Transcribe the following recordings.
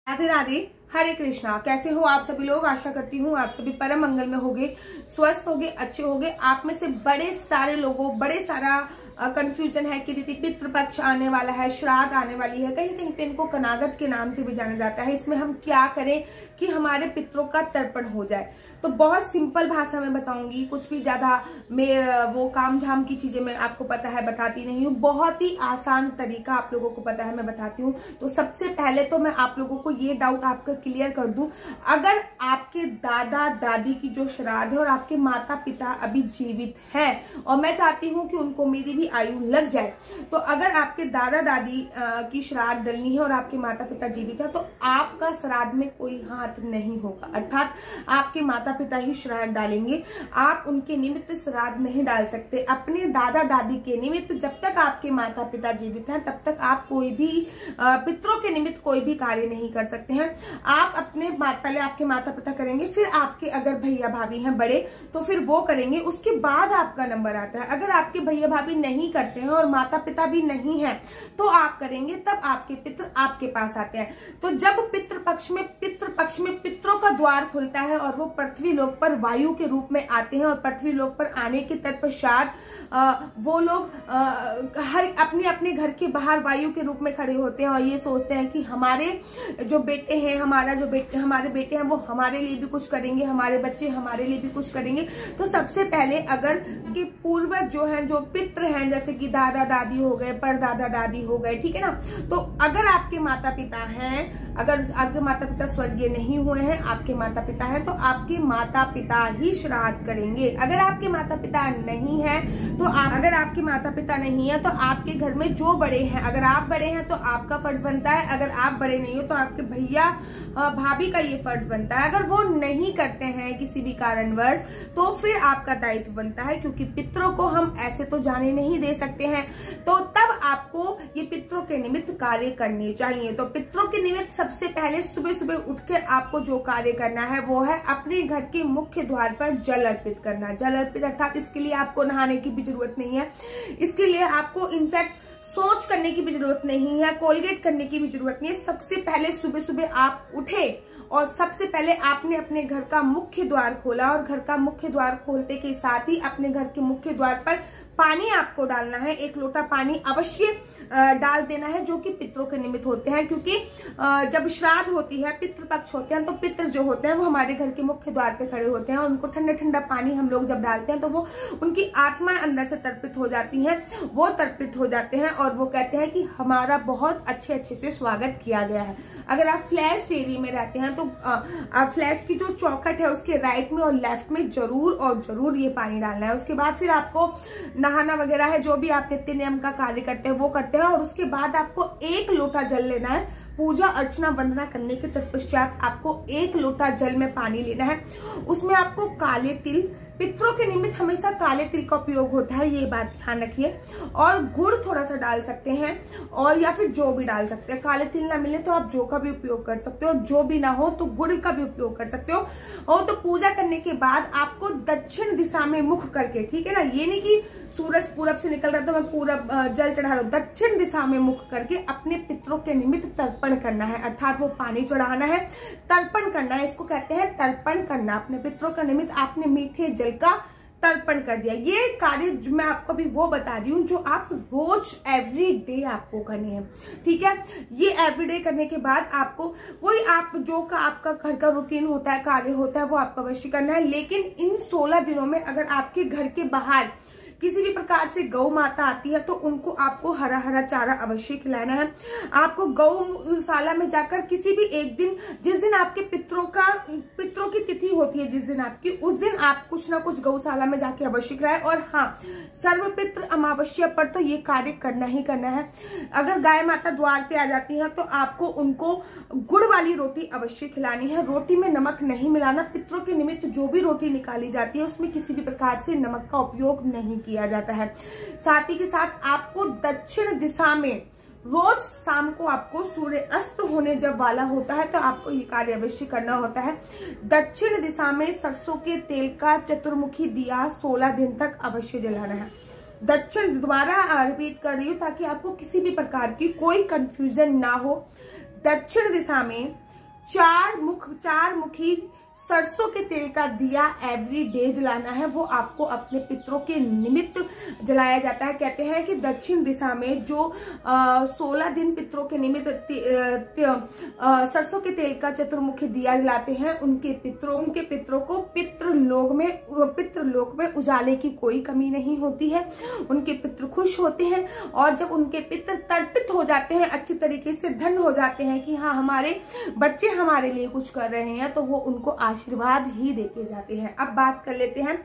राधे राधे, हरे कृष्णा। कैसे हो आप सभी लोग? आशा करती हूँ आप सभी परम मंगल में होगे, स्वस्थ होगे, अच्छे होगे। आप में से बड़े सारे लोगों बड़े सारा कंफ्यूजन है कि दीदी पितृपक्ष आने वाला है, श्राद्ध आने वाली है, कहीं कहीं पे इनको कनागत के नाम से भी जाना जाता है। इसमें हम क्या करें कि हमारे पितरों का तर्पण हो जाए? तो बहुत सिंपल भाषा में बताऊंगी, कुछ भी ज्यादा मैं वो काम झाम की चीजें मैं आपको पता है बताती नहीं हूँ। बहुत ही आसान तरीका आप लोगों को पता है मैं बताती हूँ। तो सबसे पहले तो मैं आप लोगों को ये डाउट आपका क्लियर कर दूं, अगर आपके दादा दादी की जो श्राद्ध है और आपके माता पिता अभी जीवित हैं और मैं चाहती हूँ कि उनको मेरी भी आयु लग जाए, तो अगर आपके दादा दादी की श्राद्ध डलनी है और आपके माता पिता जीवित है तो आपका श्राद्ध में कोई हाथ नहीं होगा, अर्थात आपके माता पिता ही श्राद्ध डालेंगे। आप उनके निमित्त श्राद्ध नहीं डाल सकते। अपने दादा दादी के निमित्त जब तक आपके माता पिता जीवित हैं तब तक आप कोई भी पितरों के निमित्त कोई भी कार्य नहीं कर सकते हैं। आप अपने पहले आपके माता पिता करेंगे, फिर आपके अगर भैया भाभी हैं बड़े तो फिर वो करेंगे, उसके बाद आपका नंबर आता है। अगर आपके भैया भाभी नहीं करते हैं और माता पिता भी नहीं है तो आप करेंगे, तब आपके पितर आपके पास आते हैं। तो जब पितृपक्ष में पितरों का द्वार खुलता है और वो पृथ्वी लोक पर वायु के रूप में आते हैं और पृथ्वी लोक पर आने के तत्पश्चात वो लोग हर अपने अपने घर के बाहर वायु के रूप में खड़े होते हैं और ये सोचते हैं कि हमारे जो बेटे हैं, हमारे बेटे हैं वो हमारे लिए भी कुछ करेंगे, हमारे बच्चे हमारे लिए भी कुछ करेंगे। तो सबसे पहले अगर के पूर्वज जो हैं, जो पितृ हैं, जैसे कि दादा दादी हो गए, परदादा दादी हो गए, ठीक है ना, तो अगर आपके माता पिता हैं, अगर आपके माता पिता स्वर्गीय नहीं हुए हैं, आपके माता पिता हैं, तो आपके माता पिता ही श्राद्ध करेंगे। अगर आपके माता पिता नहीं है तो अगर आपके माता पिता नहीं है तो आपके घर में जो बड़े हैं, अगर आप बड़े हैं तो आपका फर्ज बनता है, अगर आप बड़े नहीं हो तो आपके भैया भाभी का ये फर्ज बनता है। अगर वो नहीं करते हैं किसी भी कारणवश तो फिर आपका दायित्व बनता है, क्योंकि पितरों को हम ऐसे तो जाने नहीं दे सकते हैं। तो तब आपको ये पितरों के निमित्त कार्य करने चाहिए। तो पितरों के निमित्त सबसे पहले सुबह सुबह उठकर आपको जो कार्य करना है वो है अपने घर के मुख्य द्वार पर जल अर्पित करना। जल अर्पित अर्थात इसके लिए आपको नहाने की भी जरूरत नहीं है, इसके लिए आपको इनफैक्ट सोच करने की भी जरूरत नहीं है, कोलगेट करने की भी जरूरत नहीं है। सबसे पहले सुबह सुबह आप उठे और सबसे पहले आपने अपने घर का मुख्य द्वार खोला और घर का मुख्य द्वार खोलते के साथ ही अपने घर के मुख्य द्वार पर पानी आपको डालना है। 1 लोटा पानी अवश्य डाल देना है, जो कि पितरों के निमित्त होते हैं, क्योंकि जब श्राद्ध होती है, पितृपक्ष होते हैं, तो पितर जो होते हैं वो हमारे घर के मुख्य द्वार पे खड़े होते हैं और उनको ठंडा ठंडा पानी हम लोग जब डालते हैं तो वो उनकी आत्माएं अंदर से तर्पित हो जाती हैं, वो तर्पित हो जाते हैं और वो कहते हैं कि हमारा बहुत अच्छे से स्वागत किया गया है। अगर आप फ्लैट्स एरिया में रहते हैं तो आप फ्लैट्स की जो चौखट है उसके राइट में और लेफ्ट में जरूर और जरूर ये पानी डालना है। उसके बाद फिर आपको नहाना वगैरह है, जो भी आप नित्य नियम का कार्य करते हैं वो करते हैं और उसके बाद आपको 1 लोटा जल लेना है। पूजा अर्चना वंदना करने के तत्पश्चात आपको 1 लोटा जल में पानी लेना है। उसमें आपको काले तिल, पितरों के निमित्त हमेशा काले तिल का उपयोग होता है, ये बात ध्यान रखिए, और गुड़ थोड़ा सा डाल सकते हैं और या फिर जौ भी डाल सकते हैं। काले तिल ना मिले तो आप जौ का भी उपयोग कर सकते हो, जो भी ना हो तो गुड़ का भी उपयोग कर सकते हो। और तो पूजा करने के बाद आपको दक्षिण दिशा में मुख करके, ठीक है ना, ये नहीं कि सूरज पूरब से निकल रहा है तो मैं पूरब जल चढ़ा रहा हूं, दक्षिण दिशा में मुख करके अपने पितरों के निमित्त तर्पण करना है, अर्थात वो पानी चढ़ाना है, तर्पण करना है। इसको कहते हैं तर्पण करना। अपने पितरों का निमित्त आपने मीठे जल का तर्पण कर दिया। ये कार्य जो मैं आपको अभी वो बता रही हूँ जो आप रोज एवरी डे आपको करने हैं, ठीक है। ये एवरीडे करने के बाद आपको वही आप जो का आपका घर का रूटीन होता है, कार्य होता है, वो आपको अवश्य करना है। लेकिन इन 16 दिनों में अगर आपके घर के बाहर किसी भी प्रकार से गौ माता आती है तो उनको आपको हरा हरा चारा अवश्य खिलाना है। आपको गौशाला में जाकर किसी भी एक दिन, जिस दिन आपके पितरों की तिथि होती है, जिस दिन आपकी, उस दिन आप कुछ ना कुछ गौशाला में जाके अवश्य खिलाएं। और हाँ, सर्वपितृ अमावस्या पर तो ये कार्य करना ही करना है। अगर गाय माता द्वार पे आ जाती है तो आपको उनको गुड़ वाली रोटी अवश्य खिलानी है। रोटी में नमक नहीं मिलाना। पितरों के निमित्त जो भी रोटी निकाली जाती है उसमें किसी भी प्रकार से नमक का उपयोग नहीं किया जाता है। साथ ही के साथ आपको दक्षिण दिशा में रोज शाम को आपको सूर्य अस्त होने जब वाला होता है तो आपको ये कार्य अवश्य करना होता है। दक्षिण दिशा में सरसों के तेल का चतुर्मुखी दिया 16 दिन तक अवश्य जलाना है। दक्षिण, दोबारा रिपीट कर रही हूँ ताकि आपको किसी भी प्रकार की कोई कंफ्यूजन ना हो। दक्षिण दिशा में चार मुखी सरसों के तेल का दिया एवरी डे जलाना है। वो आपको अपने पितरों के निमित्त जलाया जाता है। कहते हैं कि दक्षिण दिशा में जो 16 दिन पितरों के निमित्त सरसों के तेल का चतुर्मुखी दिया जलाते हैं, उनके पितरों को पितृलोक में उजाले की कोई कमी नहीं होती है। उनके पितृ खुश होते हैं और जब उनके पितृ तर्पित हो जाते हैं, अच्छी तरीके से धन्य हो जाते हैं कि हाँ हमारे बच्चे हमारे लिए कुछ कर रहे हैं, तो वो उनको आशीर्वाद ही देके जाते हैं। अब बात कर लेते हैं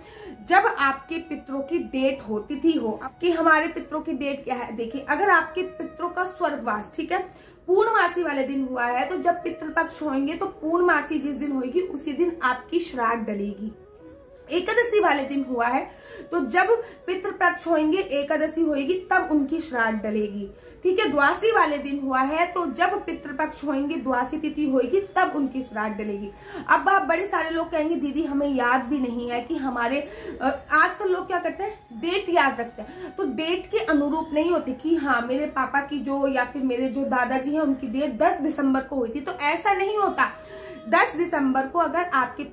जब आपके पितरों की डेट हो, तिथि हो, कि हमारे पितरों की डेट क्या है। देखिए, अगर आपके पितरों का स्वर्गवास, ठीक है, पूर्णमासी वाले दिन हुआ है, तो जब पितृपक्ष होंगे तो पूर्णमासी जिस दिन होगी उसी दिन आपकी श्राद्ध डलेगी। एकादशी वाले दिन हुआ है तो जब पितृपक्ष होंगे, एकादशी होगी, तब उनकी श्राद्ध डलेगी। ठीक है, द्वादशी वाले दिन हुआ है तो जब पितृपक्ष होंगे, द्वादशी तिथि होगी, तब उनकी श्राद्ध डलेगी। अब आप बड़े सारे लोग कहेंगे दीदी हमें याद भी नहीं है कि हमारे आजकल लोग क्या करते हैं, डेट याद रखते हैं, तो डेट के अनुरूप नहीं होती कि हाँ मेरे पापा की जो या फिर मेरे जो दादाजी हैं उनकी डेट 10 दिसंबर को हुई थी, तो ऐसा नहीं होता। 10 दिसंबर को अगर आपके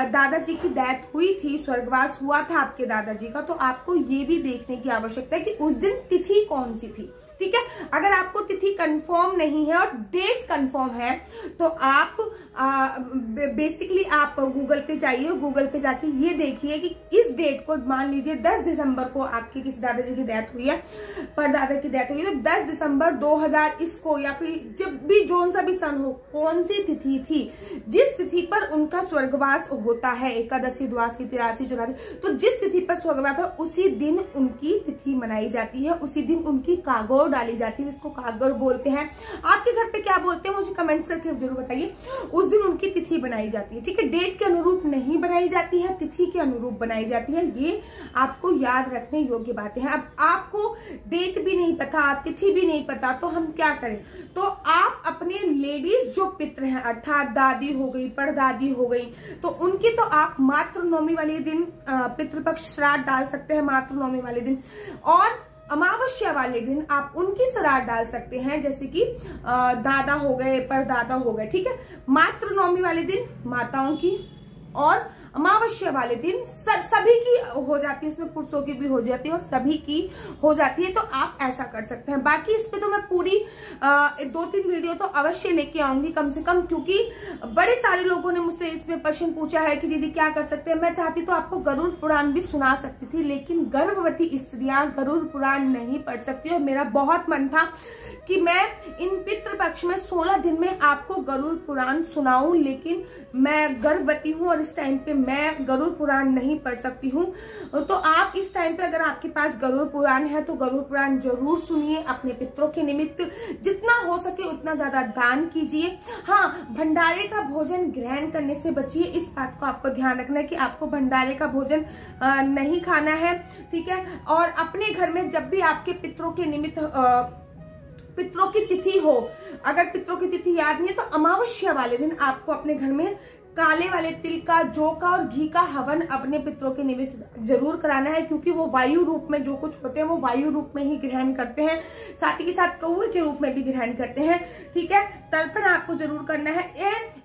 दादाजी की डेथ हुई थी, स्वर्गवास हुआ था आपके दादाजी का, तो आपको ये भी देखने की आवश्यकता है कि उस दिन तिथि कौन सी थी। ठीक है, अगर आपको तिथि कंफर्म नहीं है और डेट कंफर्म है तो आप बेसिकली आप गूगल पे जाइए, गूगल पे जाके ये देखिए कि इस डेट को, मान लीजिए 10 दिसंबर को आपके किसी दादाजी की डेथ हुई है, परदादा की डेथ हुई है, तो 10 दिसंबर 2000 इसको या फिर जब भी जोन सा भी सन हो, कौन सी तिथि थी, जिस तिथि पर उनका स्वर्गवास होता है, एकादशी, द्वादशी, 83, 84, तो जिस तिथि पर स्वर्गवास हो उसी दिन उनकी तिथि मनाई जाती है, उसी दिन उनकी कागौर डाली जाती है, जिसको कागौर बोलते हैं। आपके घर पे क्या बोलते हैं मुझे कमेंट्स करके जरूर बताइए। उस दिन उनकी तिथि बनाई जाती है। ठीक है, डेट के अनुरूप नहीं बनाई जाती है, तिथि के अनुरूप बनाई जाती है। ये आपको याद रखने योग्य बातें हैं। अब आपको डेट भी नहीं पता, तिथि भी नहीं पता, तो हम क्या करें, तो आप अपने लेडीज जो पितृ हैं, अर्थात दादी हो गई, परदादी हो गई, तो उनकी तो आप मातृनवमी वाले दिन पितृपक्ष श्राद्ध डाल सकते हैं, मातृनवमी वाले दिन, और अमावस्या वाले दिन आप उनकी श्राद्ध डाल सकते हैं, जैसे कि दादा हो गए, परदादा हो गए। ठीक है, मातृनवमी वाले दिन माताओं की और अमावस्या वाले दिन सभी की हो जाती है, उसमें पुरुषों की भी हो जाती है और सभी की हो जाती है, तो आप ऐसा कर सकते हैं। बाकी इस पे तो मैं पूरी 2-3 वीडियो तो अवश्य लेके आऊंगी कम से कम, क्योंकि बड़े सारे लोगों ने मुझसे इसमें प्रश्न पूछा है कि दीदी क्या कर सकते हैं। मैं चाहती तो आपको गरुड़ पुराण भी सुना सकती थी, लेकिन गर्भवती स्त्रियां गरुड़ पुराण नहीं पढ़ सकती, और मेरा बहुत मन था कि मैं इन पितृपक्ष में 16 दिन में आपको गरुड़ पुराण सुनाऊं, लेकिन मैं गर्भवती हूं और इस टाइम पे मैं गरुड़ पुराण नहीं पढ़ सकती हूं। तो आप इस टाइम पे अगर आपके पास गरुड़ पुराण है तो गरुड़ पुराण जरूर सुनिए, अपने पितरों के निमित्त जितना हो सके उतना ज्यादा दान कीजिए। हाँ, भंडारे का भोजन ग्रहण करने से बचिए, इस बात को आपको ध्यान रखना है कि आपको भंडारे का भोजन नहीं खाना है। ठीक है, और अपने घर में जब भी आपके पितरों के निमित्त पितरों की तिथि हो, अगर पितरों की तिथि याद नहीं है तो अमावस्या वाले दिन आपको अपने घर में काले वाले तिल का, जौ का और घी का हवन अपने पितरों के निमित्त जरूर कराना है, क्योंकि वो वायु रूप में जो कुछ होते हैं वो वायु रूप में ही ग्रहण करते हैं, साथ ही के साथ कौवे के रूप में भी ग्रहण करते हैं। ठीक है, तर्पण आपको जरूर करना है।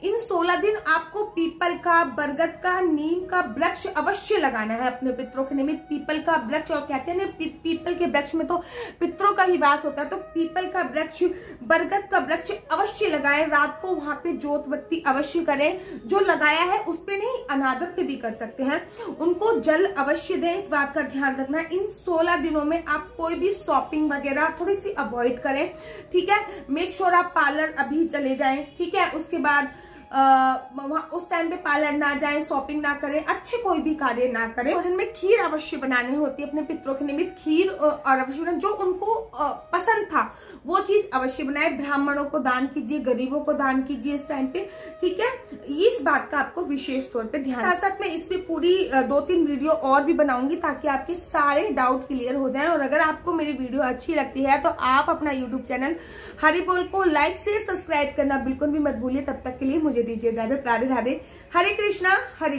इन 16 दिन आपको पीपल का, बरगद का, नीम का वृक्ष अवश्य लगाना है अपने पितरों के निमित्त। पीपल का वृक्ष, और कहते हैं ना पीपल के वृक्ष में तो पितरों का ही वास होता है, तो पीपल का वृक्ष, बरगद का वृक्ष अवश्य लगाएं। रात को वहां पे जोत बत्ती अवश्य करें, जो लगाया है उस पे नहीं, अनादर पे भी कर सकते हैं। उनको जल अवश्य दें, इस बात का ध्यान रखना है। इन 16 दिनों में आप कोई भी शॉपिंग वगैरह थोड़ी सी अवॉइड करें। ठीक है, मेक श्योर आप पार्लर अभी चले जाएं। ठीक है, उसके बाद उस टाइम पे पार्लर ना जाएं, शॉपिंग ना करें, अच्छे कोई भी कार्य ना करें। भोजन में खीर अवश्य बनानी होती है अपने पितरों के निमित्त, खीर और अवश्य जो उनको पसंद था वो चीज अवश्य बनाए। ब्राह्मणों को दान कीजिए, गरीबों को दान कीजिए इस टाइम पे। ठीक है, इस बात का आपको विशेष तौर पे ध्यान। साथ में इस पे पूरी 2-3 वीडियो और भी बनाऊंगी ताकि आपके सारे डाउट क्लियर हो जाएं। और अगर आपको मेरी वीडियो अच्छी लगती है तो आप अपना यूट्यूब चैनल हरि बोल को लाइक से सब्सक्राइब करना बिल्कुल भी मत भूलिए। तब तक के लिए मुझे दीजिए इजाजत। राधे राधे, हरे कृष्णा, हरि।